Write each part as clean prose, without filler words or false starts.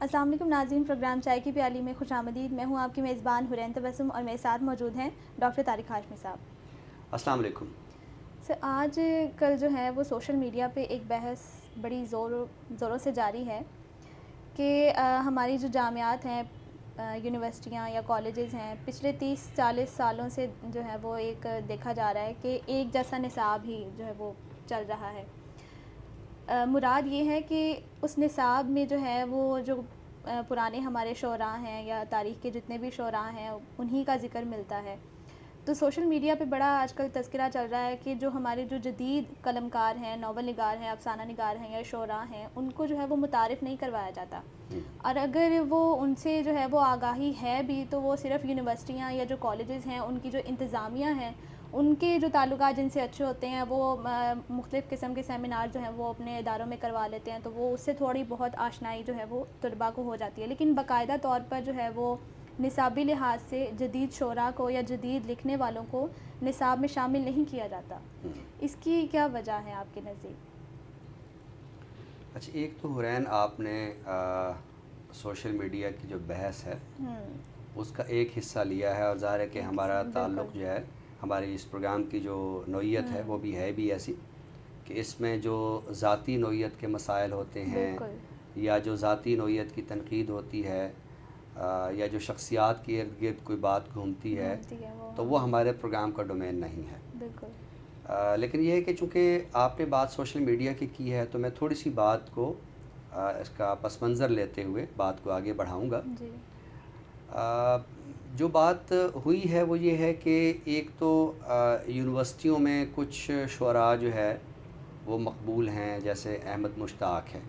السلام علیکم ناظرین، پروگرام چائے کی پیالی میں خوش آمدید۔ میں ہوں آپ کی میزبان حرین تبسم اور میرے ساتھ موجود ہیں ڈاکٹر طارق ہاشمی صاحب۔ السلام علیکم سر، آج کل جو ہے وہ سوشل میڈیا پہ ایک بحث بڑی زوروں سے جاری ہے کہ ہماری جو جامعات ہیں، یونیورسٹیاں یا کالجز ہیں، پچھلے 30-40 سالوں سے جو ہے وہ ایک دیکھا جا رہا ہے کہ ایک جیسا نصاب ہی جو ہے وہ چل رہا ہے۔ مراد یہ ہے کہ اس نصاب میں جو ہے وہ جو پرانے ہمارے شعراء ہیں یا تاریخ کے جتنے بھی شعراء ہیں انہی کا ذکر ملتا ہے۔ تو سوشل میڈیا پہ بڑا آج کل تذکرہ چل رہا ہے کہ جو ہمارے جو جدید قلمکار ہیں، ناول نگار ہیں، افسانہ نگار ہیں یا شعراء ہیں، ان کو جو ہے وہ متعارف نہیں کروایا جاتا، اور اگر وہ ان سے جو ہے وہ آگاہی ہے بھی تو وہ صرف یونیورسٹیاں یا جو کالجز ہیں ان کی جو انتظامیہ ہیں ان کے جو تعلقات جن سے اچھے ہوتے ہیں وہ مختلف قسم کے سیمینار جو ہیں وہ اپنے اداروں میں کروا لیتے ہیں، تو وہ اس سے تھوڑی بہت آشنائی جو ہے وہ طلباء کو ہو جاتی ہے، لیکن باقاعدہ طور پر جو ہے وہ نصابی لحاظ سے جدید شعراء کو یا جدید لکھنے والوں کو نصاب میں شامل نہیں کیا جاتا۔ اس کی کیا وجہ ہے آپ کے نزدیک؟ اچھا، ایک تو حرین آپ نے سوشل میڈیا کی جو بحث ہے اس کا ایک حصہ لیا ہے، اور ظاہر ہے کہ ہمارا تعلق جو ہے ہماری اس پروگرام کی جو نوعیت ہے وہ بھی ہے بھی ایسی کہ اس میں جو ذاتی نوعیت کے مسائل ہوتے ہیں یا جو ذاتی نوعیت کی تنقید ہوتی ہے یا جو شخصیات کے ارد گرد کوئی بات گھومتی ہے تو وہ ہمارے پروگرام کا ڈومین نہیں ہے۔ لیکن یہ ہے کہ چونکہ آپ نے بات سوشل میڈیا کی ہے تو میں تھوڑی سی بات کو اس کا پس منظر لیتے ہوئے بات کو آگے بڑھاؤں گا۔ جو بات ہوئی ہے وہ یہ ہے کہ ایک تو یونیورسٹیوں میں کچھ شعراء جو ہے وہ مقبول ہیں، جیسے احمد مشتاق ہے،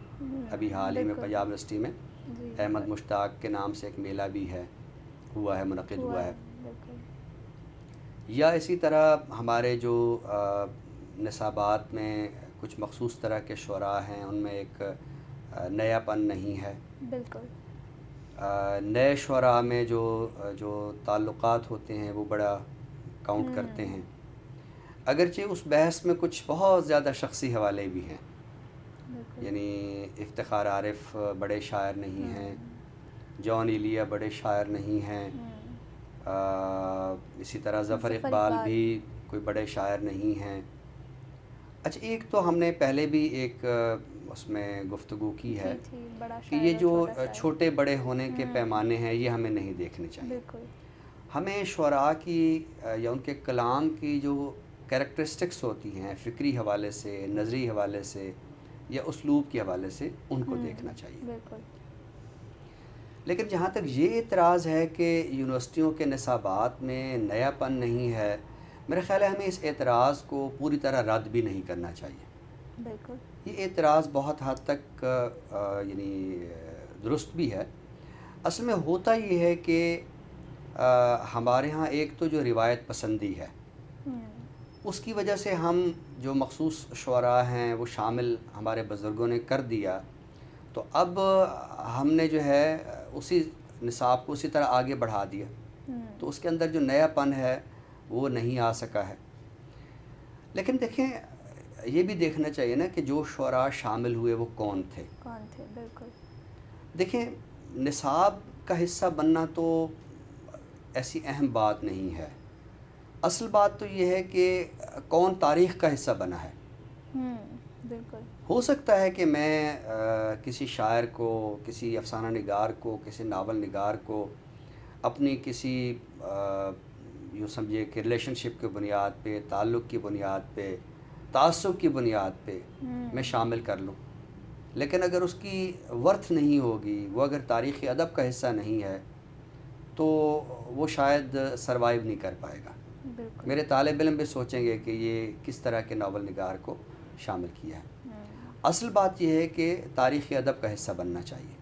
ابھی حال ہی میں پنجاب یونیورسٹی میں احمد مشتاق کے نام سے ایک میلہ بھی ہے، منعقد ہوا ہے۔ یا اسی طرح ہمارے جو نصابات میں کچھ مخصوص طرح کے شعراء ہیں ان میں ایک نیا پن نہیں ہے۔ بالکل نئے شعراء میں جو تعلقات ہوتے ہیں وہ بڑا کاؤنٹ کرتے ہیں، اگرچہ اس بحث میں کچھ بہت زیادہ شخصی حوالے بھی ہیں، یعنی افتخار عارف بڑے شاعر نہیں ہیں، جان ایلیا بڑے شاعر نہیں ہیں، اسی طرح ظفر اقبال بھی کوئی بڑے شاعر نہیں ہیں۔ اچھا، ایک تو ہم نے پہلے بھی ایک اس میں گفتگو کی ہے کہ یہ جو چھوٹے بڑے ہونے کے پیمانے ہیں یہ ہمیں نہیں دیکھنے چاہیے۔ ہمیں شعراء کی یا ان کے کلام کی جو کیریکٹرسٹکس ہوتی ہیں فکری حوالے سے، نظری حوالے سے یا اسلوب کے حوالے سے ان کو دیکھنا چاہیے۔ لیکن جہاں تک یہ اعتراض ہے کہ یونیورسٹیوں کے نصابات میں نیا پن نہیں ہے، میرا خیال ہے ہمیں اس اعتراض کو پوری طرح رد بھی نہیں کرنا چاہیے۔ یہ اعتراض بہت حد تک یعنی درست بھی ہے۔ اصل میں ہوتا یہ ہے کہ ہمارے ہاں ایک تو جو روایت پسندی ہے اس کی وجہ سے ہم جو مخصوص شعراء ہیں وہ شامل ہمارے بزرگوں نے کر دیا، تو اب ہم نے جو ہے اسی نصاب کو اسی طرح آگے بڑھا دیا، تو اس کے اندر جو نیا پن ہے وہ نہیں آ سکا ہے۔ لیکن دیکھیں، یہ بھی دیکھنا چاہیے نا کہ جو شعراء شامل ہوئے وہ کون تھے۔ بالکل دیکھیں، نصاب کا حصہ بننا تو ایسی اہم بات نہیں ہے، اصل بات تو یہ ہے کہ کون تاریخ کا حصہ بنا ہے۔ بالکل ہو سکتا ہے کہ میں کسی شاعر کو، کسی افسانہ نگار کو، کسی ناول نگار کو اپنی کسی یوں سمجھے کہ ریلیشن شپ کی بنیاد پہ، تعلق کی بنیاد پہ، تعصب کی بنیاد پہ میں شامل کر لوں، لیکن اگر اس کی ورتھ نہیں ہوگی، وہ اگر تاریخی ادب کا حصہ نہیں ہے تو وہ شاید سروائیو نہیں کر پائے گا۔ میرے طالب علم بھی سوچیں گے کہ یہ کس طرح کے ناول نگار کو شامل کیا ہے۔ اصل بات یہ ہے کہ تاریخی ادب کا حصہ بننا چاہیے۔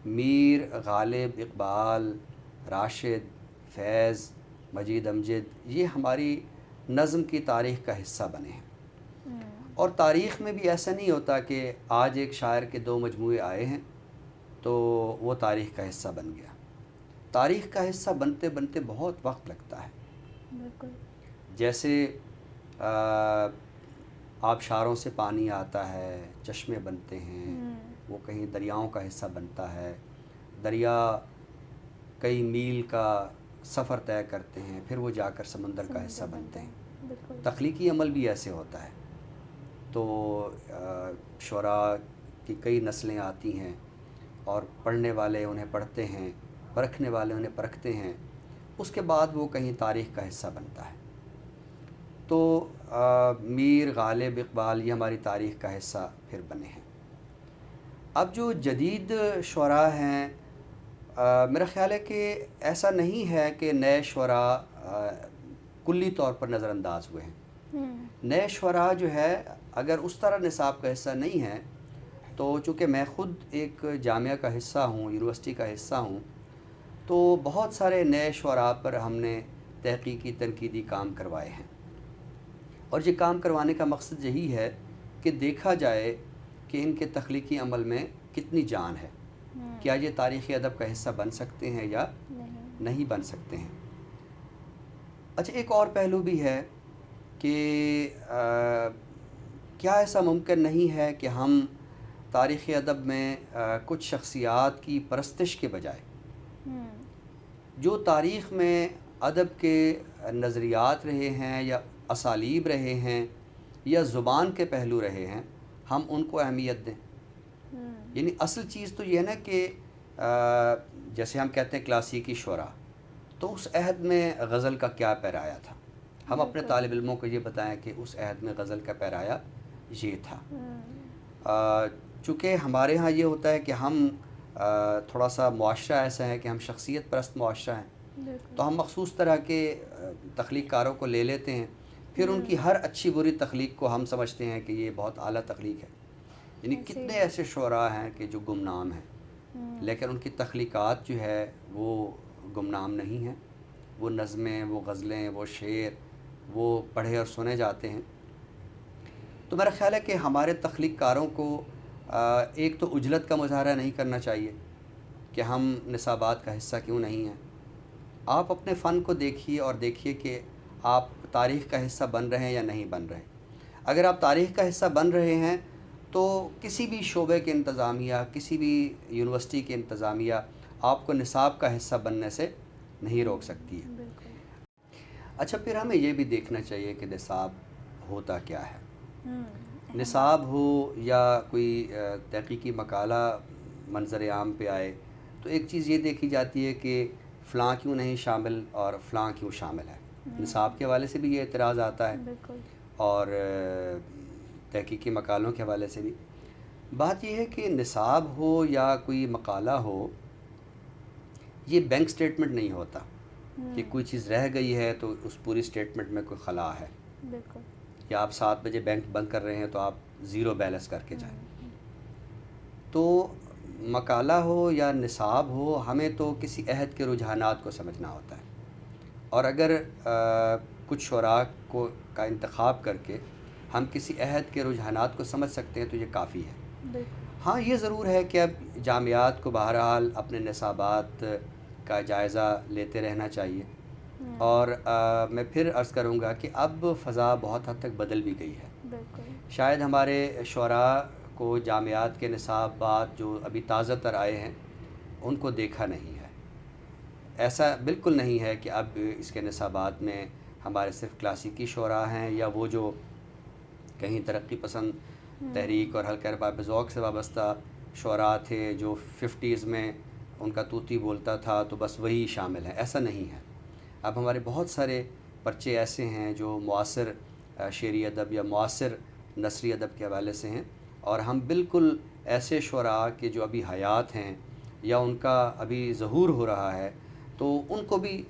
میر، غالب، اقبال، راشد، فیض، مجید امجد، یہ ہماری نظم کی تاریخ کا حصہ بنے ہیں، اور تاریخ میں بھی ایسا نہیں ہوتا کہ آج ایک شاعر کے 2 مجموعے آئے ہیں تو وہ تاریخ کا حصہ بن گیا۔ تاریخ کا حصہ بنتے بنتے بہت وقت لگتا ہے۔ جیسے آبشاروں سے پانی آتا ہے، چشمے بنتے ہیں، وہ کہیں دریاؤں کا حصہ بنتا ہے، دریا کئی میل کا سفر طے کرتے ہیں، پھر وہ جا کر سمندر کا حصہ بنتے ہیں۔ بالکل تخلیقی عمل بھی ایسے ہوتا ہے۔ تو شعراء کی کئی نسلیں آتی ہیں اور پڑھنے والے انہیں پڑھتے ہیں، پرکھنے والے انہیں پرکھتے ہیں، اس کے بعد وہ کہیں تاریخ کا حصہ بنتا ہے۔ تو میر غالب اقبال یہ ہماری تاریخ کا حصہ پھر بنے ہیں۔ اب جو جدید شعراء ہیں، میرا خیال ہے کہ ایسا نہیں ہے کہ نئے شعراء کلی طور پر نظر انداز ہوئے ہیں۔ نئے شعراء جو ہے اگر اس طرح نصاب کا حصہ نہیں ہے، تو چونکہ میں خود ایک جامعہ کا حصہ ہوں، یونیورسٹی کا حصہ ہوں، تو بہت سارے نئے شعراء پر ہم نے تحقیقی تنقیدی کام کروائے ہیں، اور یہ کام کروانے کا مقصد یہی ہے کہ دیکھا جائے کہ ان کے تخلیقی عمل میں کتنی جان ہے، کیا یہ تاریخی ادب کا حصہ بن سکتے ہیں یا نہیں بن سکتے ہیں۔ اچھا، ایک اور پہلو بھی ہے کہ کیا ایسا ممکن نہیں ہے کہ ہم تاریخی ادب میں کچھ شخصیات کی پرستش کے بجائے جو تاریخ میں ادب کے نظریات رہے ہیں یا اسالیب رہے ہیں یا زبان کے پہلو رہے ہیں، ہم ان کو اہمیت دیں؟ یعنی اصل چیز تو یہ ہے نا کہ جیسے ہم کہتے ہیں کلاسیکی شعراء، تو اس عہد میں غزل کا کیا پیرایا تھا، ہم اپنے طالب علموں کو یہ بتائیں کہ اس عہد میں غزل کا پیرایا یہ تھا۔ چونکہ ہمارے ہاں یہ ہوتا ہے کہ ہم تھوڑا سا معاشرہ ایسا ہے کہ ہم شخصیت پرست معاشرہ ہیں، تو ہم مخصوص طرح کے تخلیق کاروں کو لے لیتے ہیں، پھر ان کی ہر اچھی بری تخلیق کو ہم سمجھتے ہیں کہ یہ بہت اعلیٰ تخلیق ہے۔ یعنی کتنے ایسے شعراء ہیں کہ جو گمنام ہیں، لیکن ان کی تخلیقات جو ہے وہ گمنام نہیں ہیں، وہ نظمیں، وہ غزلیں، وہ شعر، وہ پڑھے اور سنے جاتے ہیں۔ تو میرا خیال ہے کہ ہمارے تخلیق کاروں کو ایک تو عجلت کا مظاہرہ نہیں کرنا چاہیے کہ ہم نصابات کا حصہ کیوں نہیں ہیں۔ آپ اپنے فن کو دیکھیے اور دیکھیے کہ آپ تاریخ کا حصہ بن رہے ہیں یا نہیں بن رہے۔ اگر آپ تاریخ کا حصہ بن رہے ہیں تو کسی بھی شعبے کے انتظامیہ، کسی بھی یونیورسٹی کے انتظامیہ آپ کو نصاب کا حصہ بننے سے نہیں روک سکتی ہے۔ اچھا، پھر ہمیں یہ بھی دیکھنا چاہیے کہ نصاب ہوتا کیا ہے۔ نصاب ہو یا کوئی تحقیقی مقالہ منظر عام پہ آئے تو ایک چیز یہ دیکھی جاتی ہے کہ فلاں کیوں نہیں شامل اور فلاں کیوں شامل ہے۔ نصاب کے حوالے سے بھی یہ اعتراض آتا ہے، اور تحقیقی مقالوں کے حوالے سے بھی۔ بات یہ ہے کہ نصاب ہو یا کوئی مقالہ ہو، یہ بینک سٹیٹمنٹ نہیں ہوتا کہ کوئی چیز رہ گئی ہے تو اس پوری سٹیٹمنٹ میں کوئی خلا ہے، یا آپ 7 بجے بینک بند کر رہے ہیں تو آپ 0 بیلنس کر کے جائیں۔ تو مقالہ ہو یا نصاب ہو، ہمیں تو کسی عہد کے رجحانات کو سمجھنا ہوتا ہے، اور اگر کچھ شعراء کا انتخاب کر کے ہم کسی عہد کے رجحانات کو سمجھ سکتے ہیں تو یہ کافی ہے۔ ہاں، یہ ضرور ہے کہ اب جامعات کو بہرحال اپنے نصابات کا جائزہ لیتے رہنا چاہیے، اور میں پھر عرض کروں گا کہ اب فضا بہت حد تک بدل بھی گئی ہے۔ شاید ہمارے شعراء کو جامعات کے نصابات جو ابھی تازہ تر آئے ہیں ان کو دیکھا نہیں ہے۔ ایسا بالکل نہیں ہے کہ اب اس کے نصابات میں ہمارے صرف کلاسیکی شعراء ہیں، یا وہ جو کہیں ترقی پسند تحریک اور حلقہ ارباب ذوق سے وابستہ شعراء تھے جو 50s میں ان کا طوطی بولتا تھا تو بس وہی شامل ہیں، ایسا نہیں ہے۔ اب ہمارے بہت سارے پرچے ایسے ہیں جو معاصر شعری ادب یا معاصر نثری ادب کے حوالے سے ہیں، اور ہم بالکل ایسے شعراء کے جو ابھی حیات ہیں یا ان کا ابھی ظہور ہو رہا ہے تو ان کو بھی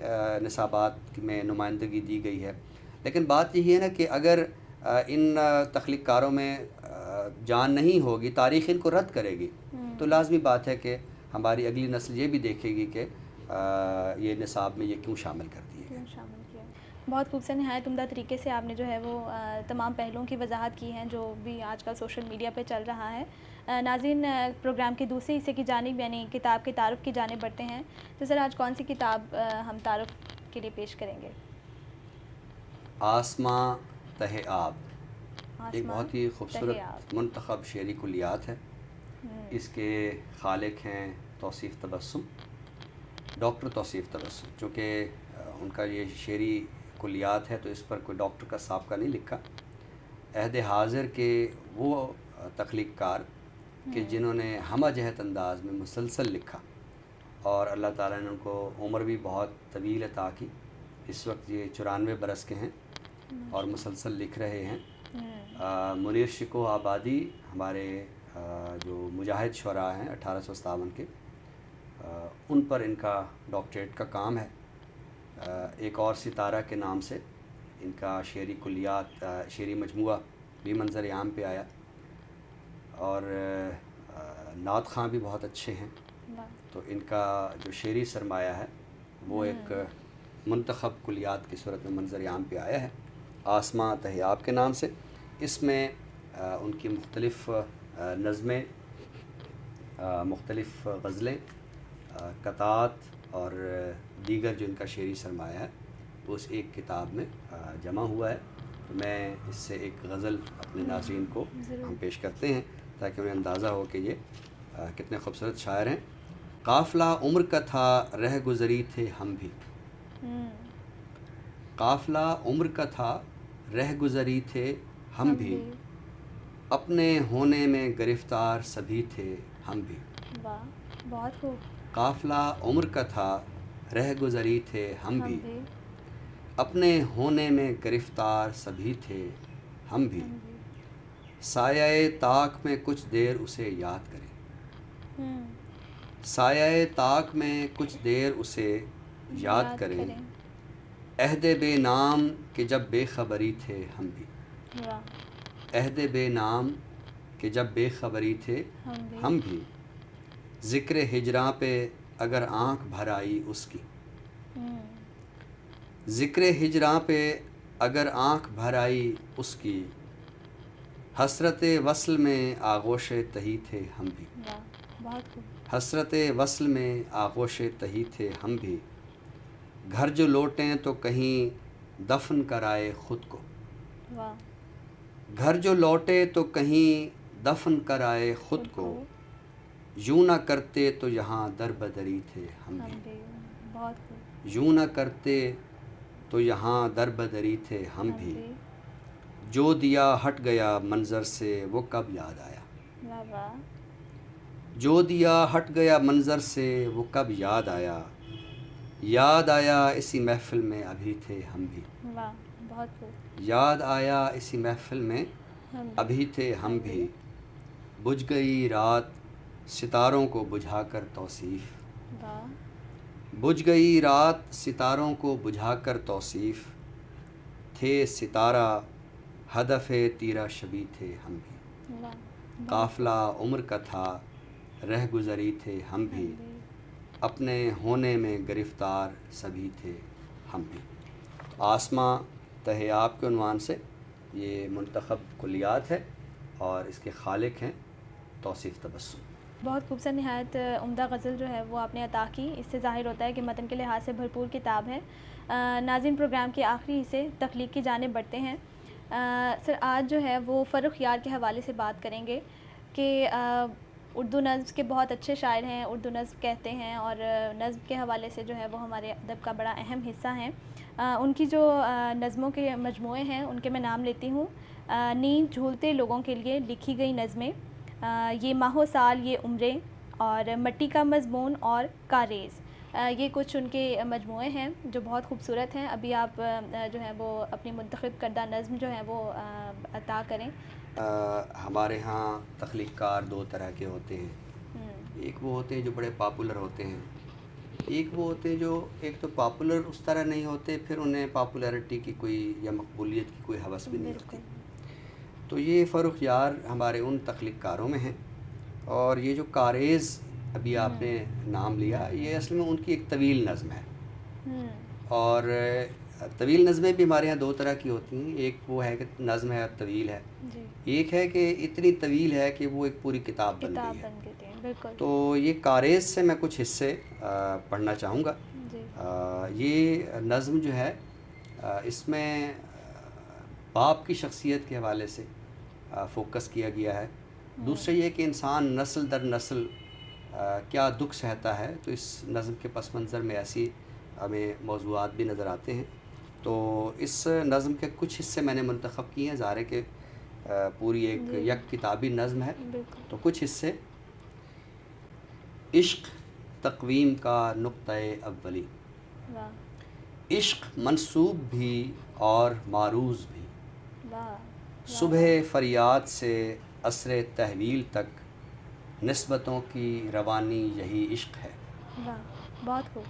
نصابات میں نمائندگی دی گئی ہے۔ لیکن بات یہی ہے نا کہ اگر ان تخلیق کاروں میں جان نہیں ہوگی، تاریخ ان کو رد کرے گی، تو لازمی بات ہے کہ ہماری اگلی نسل یہ بھی دیکھے گی کہ یہ نصاب میں یہ کیوں شامل کر دیے گئے۔ بہت خوب سے، نہایت عمدہ طریقے سے آپ نے جو ہے وہ تمام پہلوؤں کی وضاحت کی ہیں جو بھی آج کل سوشل میڈیا پہ چل رہا ہے۔ ناظرین، پروگرام کے دوسرے حصے کی جانب یعنی کتاب کے تعارف کی جانب بڑھتے ہیں۔ تو سر، آج کون سی کتاب ہم تعارف کے لیے پیش کریں گے؟ آسماں تہ آب، ایک بہت ہی خوبصورت منتخب شعری کلیات ہے۔ اس کے خالق ہیں توصیف تبسم، ڈاکٹر توصیف تبسم، چونکہ ان کا یہ شعری کلیات ہے تو اس پر کوئی ڈاکٹر کا سابقہ نہیں لکھا۔ عہد حاضر کے وہ تخلیق کار کہ جنہوں نے ہمہ جہت انداز میں مسلسل لکھا، اور اللہ تعالیٰ نے ان کو عمر بھی بہت طویل عطا کی۔ اس وقت یہ 94 برس کے ہیں اور مسلسل لکھ رہے ہیں۔ منیر شکوہ آبادی ہمارے جو مجاہد شعراء ہیں 1857 کے، ان پر ان کا ڈاکٹریٹ کا کام ہے۔ ایک اور ستارہ کے نام سے ان کا شعری کلیات، شعری مجموعہ بھی منظر عام پہ آیا، اور نعت خواں بھی بہت اچھے ہیں۔ تو ان کا جو شعری سرمایہ ہے وہ ایک منتخب کلیات کی صورت میں منظر عام پہ آیا ہے، آسماں تہیاب کے نام سے۔ اس میں ان کی مختلف نظمیں، مختلف غزلیں، قطعات اور دیگر جو ان کا شعری سرمایہ ہے وہ اس ایک کتاب میں جمع ہوا ہے۔ تو میں اس سے ایک غزل اپنے ناظرین کو ہم پیش کرتے ہیں تاکہ انہیں اندازہ ہو کہ یہ کتنے خوبصورت شاعر ہیں۔ قافلہ عمر کا تھا رہ گزری تھے ہم بھی، قافلہ عمر کا تھا رہ گزری تھے ہم بھی، اپنے ہونے میں گرفتار سبھی تھے ہم بھی۔ واہ، بہت خوب۔ قافلہ عمر کا تھا رہ گزری تھے ہم بھی، اپنے ہونے میں گرفتار سبھی تھے ہم بھی، سایہ طاق میں کچھ دیر اسے یاد کریں، سایہ طاق میں کچھ دیر اسے یاد کریں، عہد بے نام کہ جب بے خبری تھے ہم بھی، عہد بے نام کہ جب بے خبری تھے ہم بھی، ذکر ہجراں پہ اگر آنکھ بھر آئی اس کی، ذکر ہجراں پہ اگر آنکھ بھر آئی اس کی، حسرت وصل میں آغوش تہی تھے ہم بھی، حسرت وصل میں آغوش تہی تھے ہم بھی، گھر جو لوٹیں تو کہیں دفن کرائے خود کو، گھر جو لوٹے تو کہیں دفن کرائے خود کو، یوں نہ کرتے تو یہاں در بدری تھے ہم بھی، یوں نہ کرتے تو یہاں در بدری تھے ہم بھی، جو دیا ہٹ گیا منظر سے وہ کب یاد آیا، جو دیا ہٹ گیا منظر سے وہ کب یاد آیا، یاد آیا اسی محفل میں ابھی تھے ہم بھی، یاد آیا اسی محفل میں ابھی تھے ہم بھی، بجھ گئی رات ستاروں کو بجھا کر توصیف، بجھ گئی رات ستاروں کو بجھا کر توصیف، تھے ستارہ ہدف تیرا شبی تھے ہم بھی، قافلہ عمر کا تھا رہ گزری تھے ہم بھی، اپنے ہونے میں گرفتار سبھی تھے ہم بھی۔ آسماں تہیاب کے عنوان سے یہ منتخب کلیات ہے اور اس کے خالق ہیں توصیف تبسم۔ بہت خوبصورت، نہایت عمدہ غزل جو ہے وہ آپ نے عطا کی۔ اس سے ظاہر ہوتا ہے کہ متن کے لحاظ سے بھرپور کتاب ہے۔ ناظرین، پروگرام کے آخری حصے تخلیق کی جانب بڑھتے ہیں۔ سر، آج جو ہے وہ فرخ یار کے حوالے سے بات کریں گے کہ اردو نظم کے بہت اچھے شاعر ہیں، اردو نظم کہتے ہیں، اور نظم کے حوالے سے جو ہے وہ ہمارے ادب کا بڑا اہم حصہ ہیں۔ ان کی جو نظموں کے مجموعے ہیں ان کے میں نام لیتی ہوں۔ نیند جھولتے لوگوں کے لیے لکھی گئی نظمیں، یہ ماہ و سال یہ عمریں، اور مٹی کا مضمون اور کاریز، یہ کچھ ان کے مجموعے ہیں جو بہت خوبصورت ہیں۔ ابھی آپ جو ہے وہ اپنی منتخب کردہ نظم جو ہے وہ عطا کریں۔ ہمارے ہاں تخلیق کار دو طرح کے ہوتے ہیں، ایک وہ ہوتے ہیں جو بڑے پاپولر ہوتے ہیں، ایک وہ ہوتے ہیں جو ایک تو پاپولر اس طرح نہیں ہوتے، پھر انہیں پاپولیرٹی کی کوئی یا مقبولیت کی کوئی حوث بھی نہیں ہوتی۔ تو یہ فرخ یار ہمارے ان تخلیق کاروں میں ہیں، اور یہ جو کاریز ابھی آپ نے نام لیا، یہ اصل میں ان کی ایک طویل نظم ہے، اور طویل نظمیں بھی ہمارے یہاں دو طرح کی ہوتی ہیں، ایک وہ ہے کہ نظم ہے طویل ہے، ایک ہے کہ اتنی طویل ہے کہ وہ ایک پوری کتاب بن گئی ہے۔ تو یہ کاریز سے میں کچھ حصے پڑھنا چاہوں گا۔ یہ نظم جو ہے اس میں باپ کی شخصیت کے حوالے سے فوکس کیا گیا ہے۔ دوسرا یہ کہ انسان نسل در نسل کیا دکھ سہتا ہے، تو اس نظم کے پس منظر میں ایسی ہمیں موضوعات بھی نظر آتے ہیں. تو اس نظم کے کچھ حصے میں نے منتخب کیے ہیں، ظاہر ہے کہ پوری ایک جی یک کتابی نظم ہے. بالکل. تو کچھ حصے. عشق تقویم کا نقطۂ اولی، واہ عشق منسوب بھی اور معروض بھی، واہ. صبح فریاد سے عصر تحویل تک نسبتوں کی روانی یہی عشق ہے. واہ بہت خوب.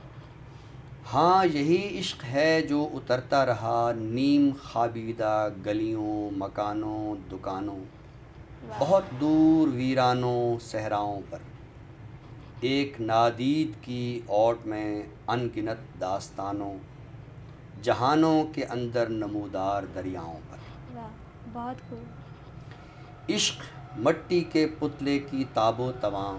ہاں یہی عشق ہے جو اترتا رہا نیم خوابیدہ گلیوں مکانوں دکانوں، بہت دور ویرانوں صحراؤں پر، ایک نادید کی اوٹ میں ان گنت داستانوں، جہانوں کے اندر نمودار دریاؤں پر. واہ بہت خوب. عشق مٹی کے پتلے کی تاب و تواں،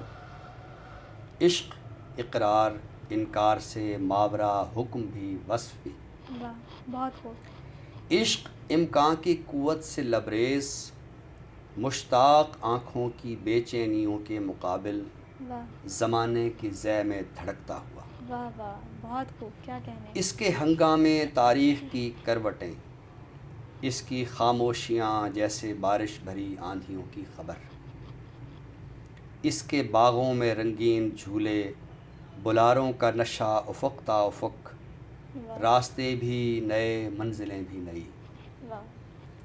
عشق اقرار انکار سے ماورا حکم بھی وصف بھی، واہ بہت خوب. عشق امکان کی قوت سے لبریز، مشتاق آنکھوں کی بے چینیوں کے مقابل واہ زمانے کی زے میں دھڑکتا ہوا. واہ واہ بہت خوب. کیا کہنے. اس کے ہنگامے تاریخ کی کروٹیں، اس کی خاموشیاں جیسے بارش بھری آندھیوں کی خبر، اس کے باغوں میں رنگین جھولے، بلاروں کا نشہ افق تا افق، واہ راستے بھی نئے منزلیں بھی نئی، واہ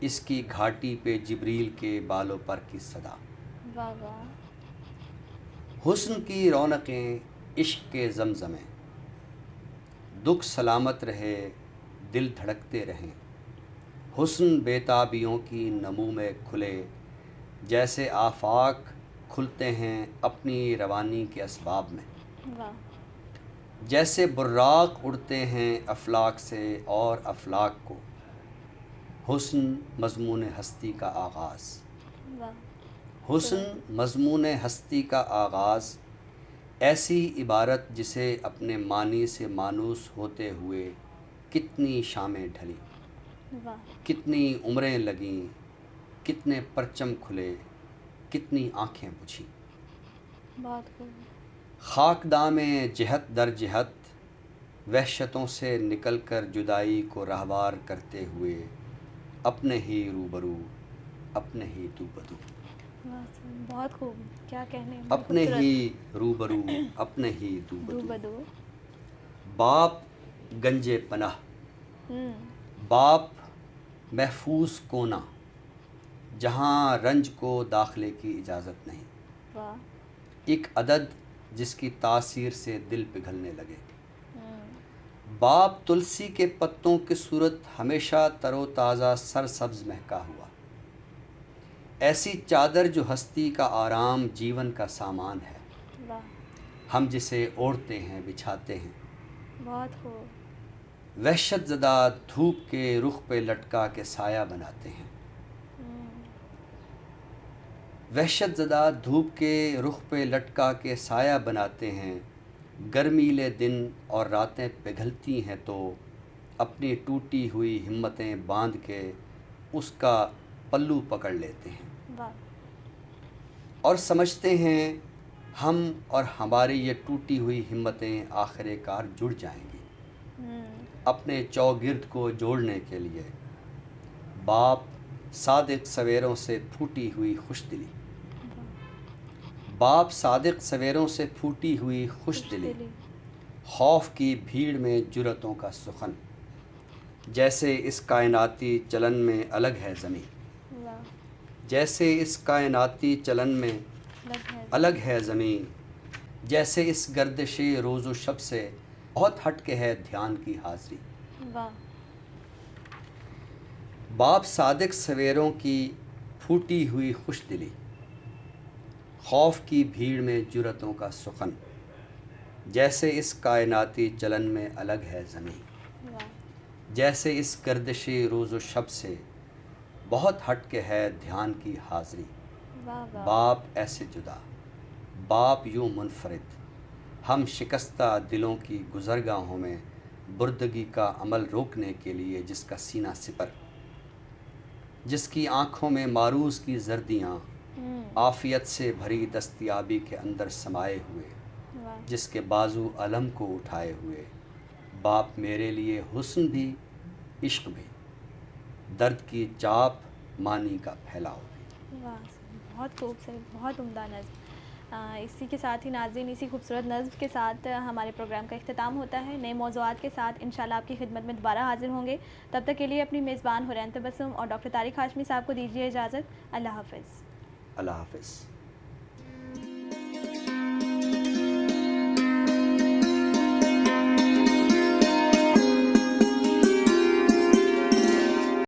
اس کی گھاٹی پہ جبریل کے بالوں پر کی صدا. واہ واہ. حسن کی رونقیں عشق کے زمزمیں، دکھ سلامت رہے دل دھڑکتے رہیں، حسن بیتابیوں کی نمو میں کھلے، جیسے آفاق کھلتے ہیں اپنی روانی کے اسباب میں، واہ جیسے براق اڑتے ہیں افلاک سے اور افلاک کو، حسن مضمون ہستی کا آغاز. واہ. حسن مضمون ہستی کا آغاز، ایسی عبارت جسے اپنے معنی سے مانوس ہوتے ہوئے کتنی شامیں ڈھلیں، واہ کتنی عمریں لگیں، کتنے پرچم کھلے، کتنی آنکھیں بجھیں. بہت خوب. خاکدام جہت در جہت، وحشتوں سے نکل کر جدائی کو رہوار کرتے ہوئے، اپنے ہی روبرو اپنے ہی دو بدو، بہت خوب. کیا کہنے. اپنے ہی روبرو اپنے ہی دو دو بدو. بدو. باپ گنجے پناہ، باپ محفوظ کونا، جہاں رنج کو داخلے کی اجازت نہیں، واہ ایک عدد جس کی تاثیر سے دل پگھلنے لگے. باپ تلسی کے پتوں کی صورت ہمیشہ تر و تازہ سرسبز مہکا ہوا، ایسی چادر جو ہستی کا آرام جیون کا سامان ہے، واہ ہم جسے اوڑھتے ہیں بچھاتے ہیں. بہت خوب. وحشت زدہ دھوپ کے رخ پہ لٹکا کے سایہ بناتے ہیں، وحشت زدہ دھوپ کے رخ پہ لٹکا کے سایہ بناتے ہیں، گرمیلے دن اور راتیں پگھلتی ہیں تو اپنی ٹوٹی ہوئی ہمتیں باندھ کے اس کا پلو پکڑ لیتے ہیں، واہ اور سمجھتے ہیں ہم اور ہماری یہ ٹوٹی ہوئی ہمتیں آخر کار جڑ جائیں گی اپنے چوگرد کو جوڑنے کے لیے. باپ صادق سویروں سے پھوٹی ہوئی خوش دلی، باپ صادق سویروں سے پھوٹی ہوئی خوش دلی، خوف کی بھیڑ میں جرأتوں کا سخن، جیسے اس کائناتی چلن میں الگ ہے زمین، واہ جیسے اس کائناتی چلن میں الگ ہے زمین، جیسے اس گردش روز و شب سے بہت ہٹ کے ہے دھیان کی حاضری. واہ باپ صادق سویروں کی پھوٹی ہوئی خوش دلی، خوف کی بھیڑ میں جرأتوں کا سخن، جیسے اس کائناتی چلن میں الگ ہے زمین، واہ جیسے اس گردش روز و شب سے بہت ہٹ کے ہے دھیان کی حاضری. واہ واہ. باپ ایسے جدا، باپ یوں منفرد، ہم شکستہ دلوں کی گزرگاہوں میں بردگی کا عمل روکنے کے لیے جس کا سینہ سپر، جس کی آنکھوں میں معروض کی زردیاں، عافیت سے بھری دستیابی کے اندر سمائے ہوئے، جس کے بازو علم کو اٹھائے ہوئے، باپ میرے لیے حسن بھی عشق بھی، درد کی چاپ معنی کا پھیلاؤ بھی۔ واہ، بہت خوبصورت، بہت عمدہ نظم۔ اسی کے ساتھ ہی ناظرین، اسی خوبصورت نظم کے ساتھ ہمارے پروگرام کا اختتام ہوتا ہے۔ نئے موضوعات کے ساتھ انشاءاللہ آپ کی خدمت میں دوبارہ حاضر ہوں گے۔ تب تک کے لیے اپنی میزبان حورین تبسم اور ڈاکٹر طارق ہاشمی صاحب کو دیجیے اجازت۔ اللہ حافظ۔ اللہ حافظ۔